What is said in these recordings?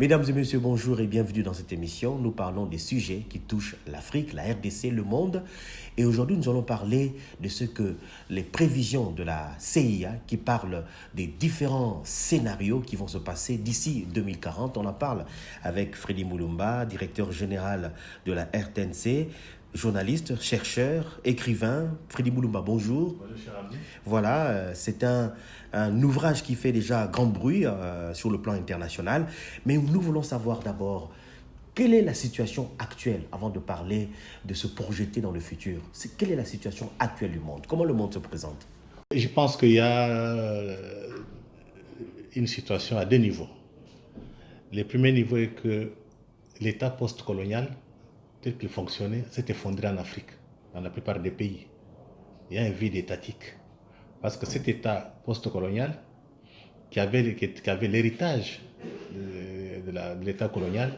Mesdames et messieurs, bonjour et bienvenue dans cette émission. Nous parlons des sujets qui touchent l'Afrique, la RDC, le monde. Et aujourd'hui, nous allons parler de ce que les prévisions de la CIA qui parlent des différents scénarios qui vont se passer d'ici 2040. On en parle avec Freddy Mulumba, directeur général de la RTNC, journaliste, chercheur, écrivain. Freddy Mulumba, bonjour. Bonjour, cher ami. Voilà, c'est un ouvrage qui fait déjà grand bruit sur le plan international. Mais nous voulons savoir d'abord quelle est la situation actuelle avant de parler de se projeter dans le futur. Quelle est la situation actuelle du monde? Comment le monde se présente? Je pense qu'il y a une situation à deux niveaux. Le premier niveau est que l'État post-colonial, tel qu'il fonctionnait, s'est effondré en Afrique, dans la plupart des pays. Il y a un vide étatique. Parce que cet État post-colonial, qui avait l'héritage de l'État colonial,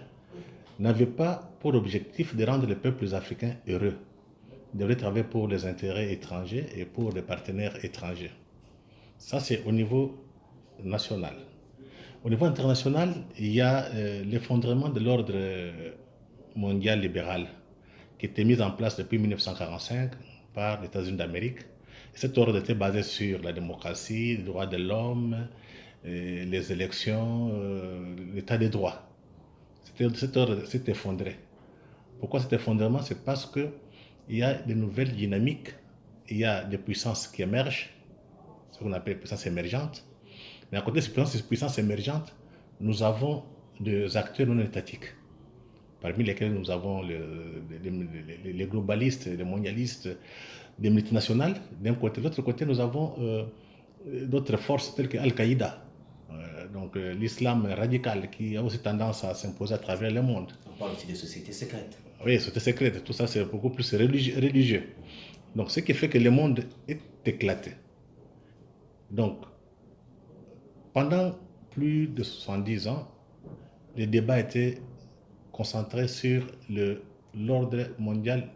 n'avait pas pour objectif de rendre les peuples africains heureux. Il devait travailler pour les intérêts étrangers et pour les partenaires étrangers. Ça, c'est au niveau national. Au niveau international, il y a l'effondrement de l'ordre mondial libéral qui était mis en place depuis 1945 par les États-Unis d'Amérique. Cet ordre était basé sur la démocratie, les droits de l'homme, les élections, l'état des droits. Cet ordre s'est effondré. Pourquoi cet effondrement? C'est parce qu'il y a de nouvelles dynamiques, il y a des puissances qui émergent, ce qu'on appelle puissances émergentes. Mais à côté de ces puissances émergentes, nous avons des acteurs non étatiques, parmi lesquels nous avons les globalistes, les mondialistes, les multinationales d'un côté. De l'autre côté, nous avons d'autres forces telles que Al-Qaïda, donc l'islam radical qui a aussi tendance à s'imposer à travers le monde. On parle aussi des sociétés secrètes. Oui, sociétés secrètes, tout ça c'est beaucoup plus religieux. Donc ce qui fait que le monde est éclaté. Donc, pendant plus de 70 ans, les débats étaient concentrés sur l'ordre mondial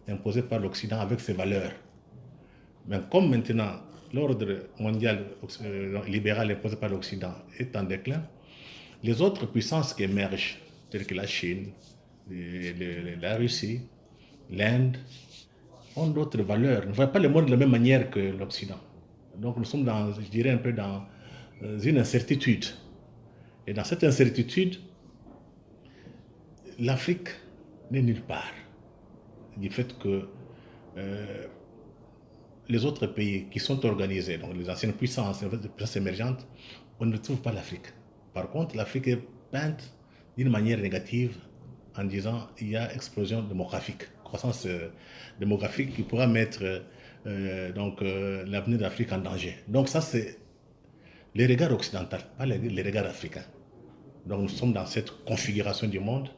imposé par l'Occident avec ses valeurs. Mais comme maintenant l'ordre mondial libéral imposé par l'Occident est en déclin, les autres puissances qui émergent, telles que la Chine, la Russie, l'Inde, ont d'autres valeurs. Ils ne voient pas le monde de la même manière que l'Occident. Donc nous sommes je dirais, un peu dans une incertitude. Et dans cette incertitude, l'Afrique n'est nulle part. Du fait que les autres pays qui sont organisés, donc les anciennes puissances, les puissances émergentes, on ne trouve pas l'Afrique. Par contre, l'Afrique est peinte d'une manière négative en disant qu'il y a explosion démographique, croissance démographique qui pourra mettre l'avenir de l'Afrique en danger. Donc ça, c'est les regards occidentaux, pas les regards africains. Donc nous sommes dans cette configuration du monde,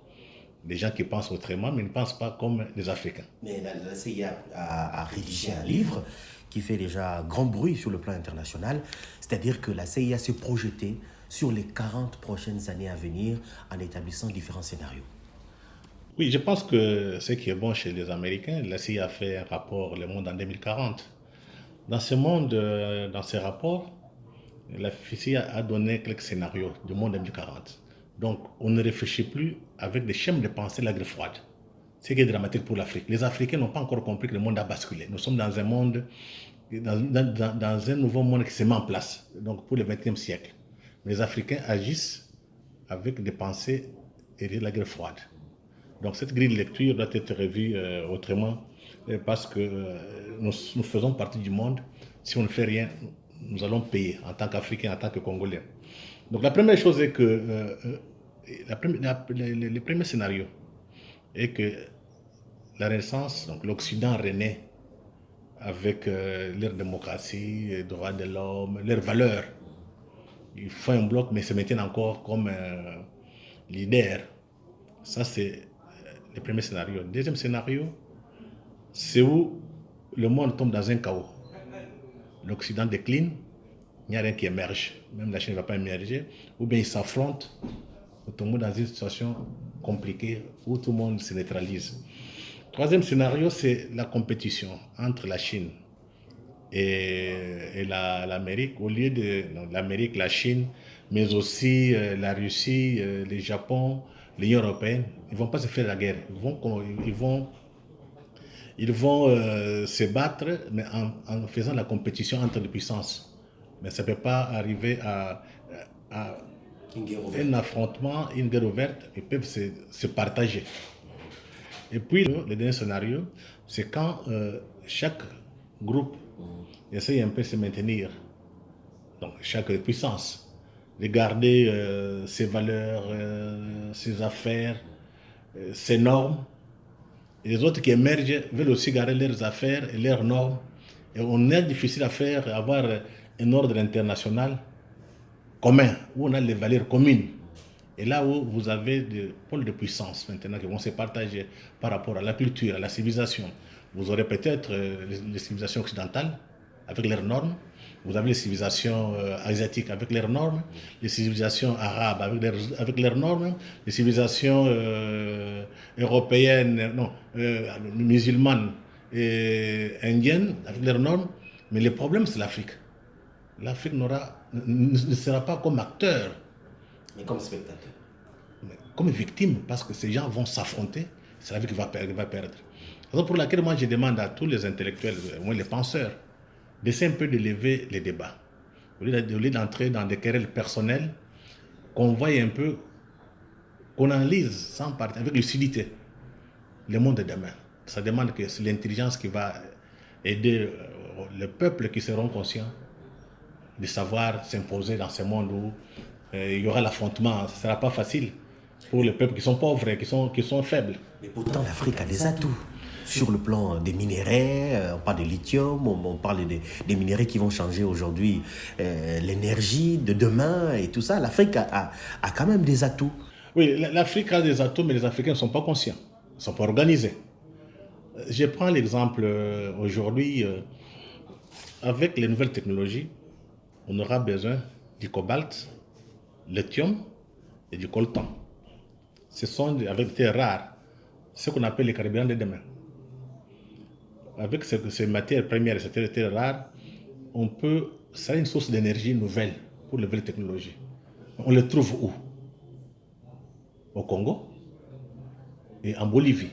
des gens qui pensent autrement, mais ne pensent pas comme les Africains. Mais la CIA a rédigé un livre qui fait déjà grand bruit sur le plan international, c'est-à-dire que la CIA s'est projetée sur les 40 prochaines années à venir en établissant différents scénarios. Oui, je pense que ce qui est bon chez les Américains, la CIA a fait un rapport Le Monde en 2040. Dans ce monde, dans ces rapports, la CIA a donné quelques scénarios du monde 2040. Donc, on ne réfléchit plus avec des schèmes de pensée de la guerre froide. Ce qui est dramatique pour l'Afrique. Les Africains n'ont pas encore compris que le monde a basculé. Nous sommes dans un monde, dans un nouveau monde qui se met en place, donc pour le XXe siècle. Mais les Africains agissent avec des pensées héritées de la guerre froide. Donc cette grille de lecture doit être revue autrement parce que nous faisons partie du monde. Si on ne fait rien, nous allons payer en tant qu'Africains, en tant que Congolais. Donc la première chose est que le premier scénario est que la Renaissance, donc l'Occident renaît avec leur démocratie, les droits de l'homme, leurs valeurs. Ils font un bloc mais se maintiennent encore comme leader. Ça c'est le premier scénario. Le deuxième scénario, c'est où le monde tombe dans un chaos. L'Occident décline, il n'y a rien qui émerge. Même la Chine ne va pas émerger. Ou bien ils s'affrontent, tout le monde dans une situation compliquée où tout le monde se neutralise. Troisième scénario, c'est la compétition entre la Chine et l'Amérique, au lieu de l'Amérique, la Chine, mais aussi la Russie, le Japon, l'Union européenne, ils ne vont pas se faire la guerre. Ils vont se battre, mais en faisant la compétition entre les puissances. Mais ça ne peut pas arriver à un affrontement, une guerre ouverte. Ils peuvent se partager. Et puis, le dernier scénario, c'est quand chaque groupe essaye un peu de se maintenir, donc chaque puissance, de garder ses valeurs, ses affaires, ses normes. Et les autres qui émergent veulent aussi garder leurs affaires et leurs normes. Et on est difficile à faire, avoir un ordre international commun, où on a les valeurs communes. Et là où vous avez des pôles de puissance maintenant qui vont se partager par rapport à la culture, à la civilisation. Vous aurez peut-être les civilisations occidentales avec leurs normes. Vous avez les civilisations asiatiques avec leurs normes, les civilisations arabes avec leurs normes, les civilisations européennes, non, musulmanes et indiennes avec leurs normes. Mais le problème, c'est l'Afrique. L'Afrique ne sera pas comme acteur. Mais comme spectateur. Mais comme victime, parce que ces gens vont s'affronter, c'est l'Afrique qui va perdre. Raison pour laquelle moi je demande à tous les intellectuels, moi les penseurs, d'essayer un peu de lever les débats. Au lieu d'entrer dans des querelles personnelles, qu'on voie un peu, qu'on analyse sans partir, avec lucidité, le monde de demain. Ça demande que c'est l'intelligence qui va aider le peuple qui seront conscients de savoir s'imposer dans ce monde où il y aura l'affrontement. Ce ne sera pas facile pour les peuples qui sont pauvres et qui sont faibles. Mais pourtant, l'Afrique a des atouts. Sur le plan des minéraux, on parle de lithium, on parle des minéraux qui vont changer aujourd'hui l'énergie de demain et tout ça. L'Afrique a quand même des atouts. Oui, l'Afrique a des atouts, mais les Africains ne sont pas conscients, ils ne sont pas organisés. Je prends l'exemple aujourd'hui, avec les nouvelles technologies, on aura besoin du cobalt, lithium et du coltan. Ce sont avec des terres rares, ce qu'on appelle les carburants de demain. Avec ces matières premières et ces terres rares, ça a une source d'énergie nouvelle pour les nouvelles technologies. On les trouve où? Au Congo et en Bolivie.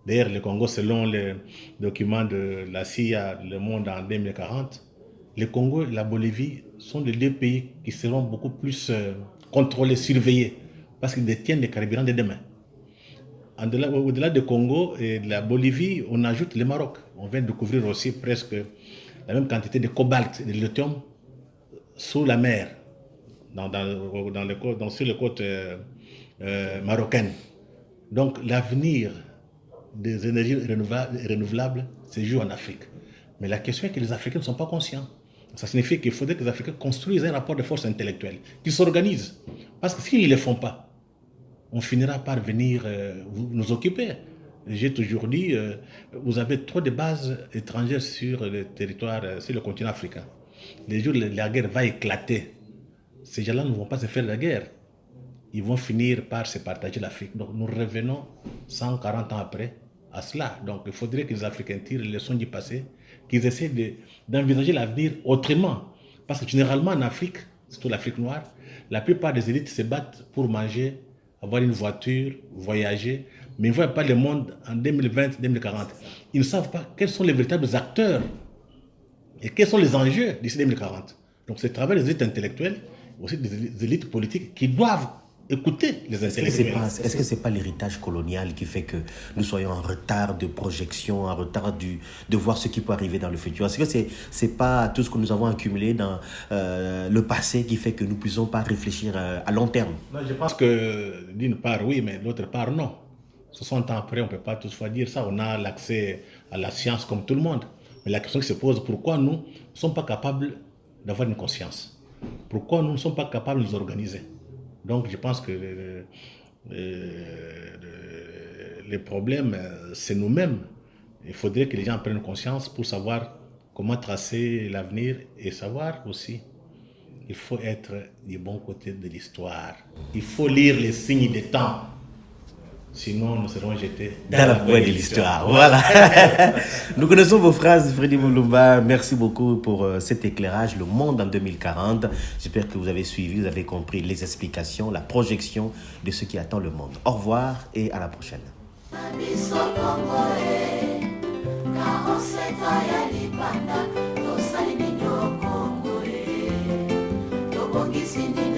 D'ailleurs, le Congo, selon les documents de la CIA, Le Monde en 2040, le Congo et la Bolivie sont les deux pays qui seront beaucoup plus contrôlés, surveillés, parce qu'ils détiennent les carburants de demain. Au-delà du Congo et de la Bolivie, on ajoute le Maroc. On vient de découvrir aussi presque la même quantité de cobalt et de lithium sous la mer, sur les côtes marocaines. Donc l'avenir des énergies renouvelables se joue en Afrique. Mais la question est que les Africains ne sont pas conscients. Ça signifie qu'il faudrait que les Africains construisent un rapport de force intellectuelle, qu'ils s'organisent. Parce que s'ils ne le font pas, on finira par venir nous occuper. J'ai toujours dit, vous avez trop de bases étrangères sur le territoire, sur le continent africain. Les jours où la guerre va éclater, ces gens-là ne vont pas se faire la guerre. Ils vont finir par se partager l'Afrique. Donc nous revenons 140 ans après à cela. Donc il faudrait que les Africains tirent les leçons du passé, qu'ils essaient d'envisager l'avenir autrement. Parce que généralement en Afrique, surtout l'Afrique noire, la plupart des élites se battent pour manger, avoir une voiture, voyager, mais ils ne voient pas le monde en 2020-2040. Ils ne savent pas quels sont les véritables acteurs et quels sont les enjeux d'ici 2040. Donc c'est à travers les élites intellectuelles, aussi des élites politiques qui doivent écouter les intellectuels. Est-ce que ce n'est pas l'héritage colonial qui fait que nous soyons en retard de projection, en retard de voir ce qui peut arriver dans le futur? Est-ce que ce n'est pas tout ce que nous avons accumulé dans le passé qui fait que nous ne puissions pas réfléchir à long terme? Non, je pense que d'une part oui, mais d'autre part non. 60 ans après, on ne peut pas toutefois dire ça. On a l'accès à la science comme tout le monde. Mais la question qui se pose, pourquoi nous ne sommes pas capables d'avoir une conscience? Pourquoi nous ne sommes pas capables de nous organiser? Donc je pense que les problèmes, c'est nous-mêmes. Il faudrait que les gens prennent conscience pour savoir comment tracer l'avenir et savoir aussi, il faut être du bon côté de l'histoire. Il faut lire les signes des temps. Sinon, nous serons jetés dans la poêle de l'histoire. Voilà. Nous connaissons vos phrases, Freddy Mulumba. Merci beaucoup pour cet éclairage, le monde en 2040. J'espère que vous avez suivi, vous avez compris les explications, la projection de ce qui attend le monde. Au revoir et à la prochaine. Congo,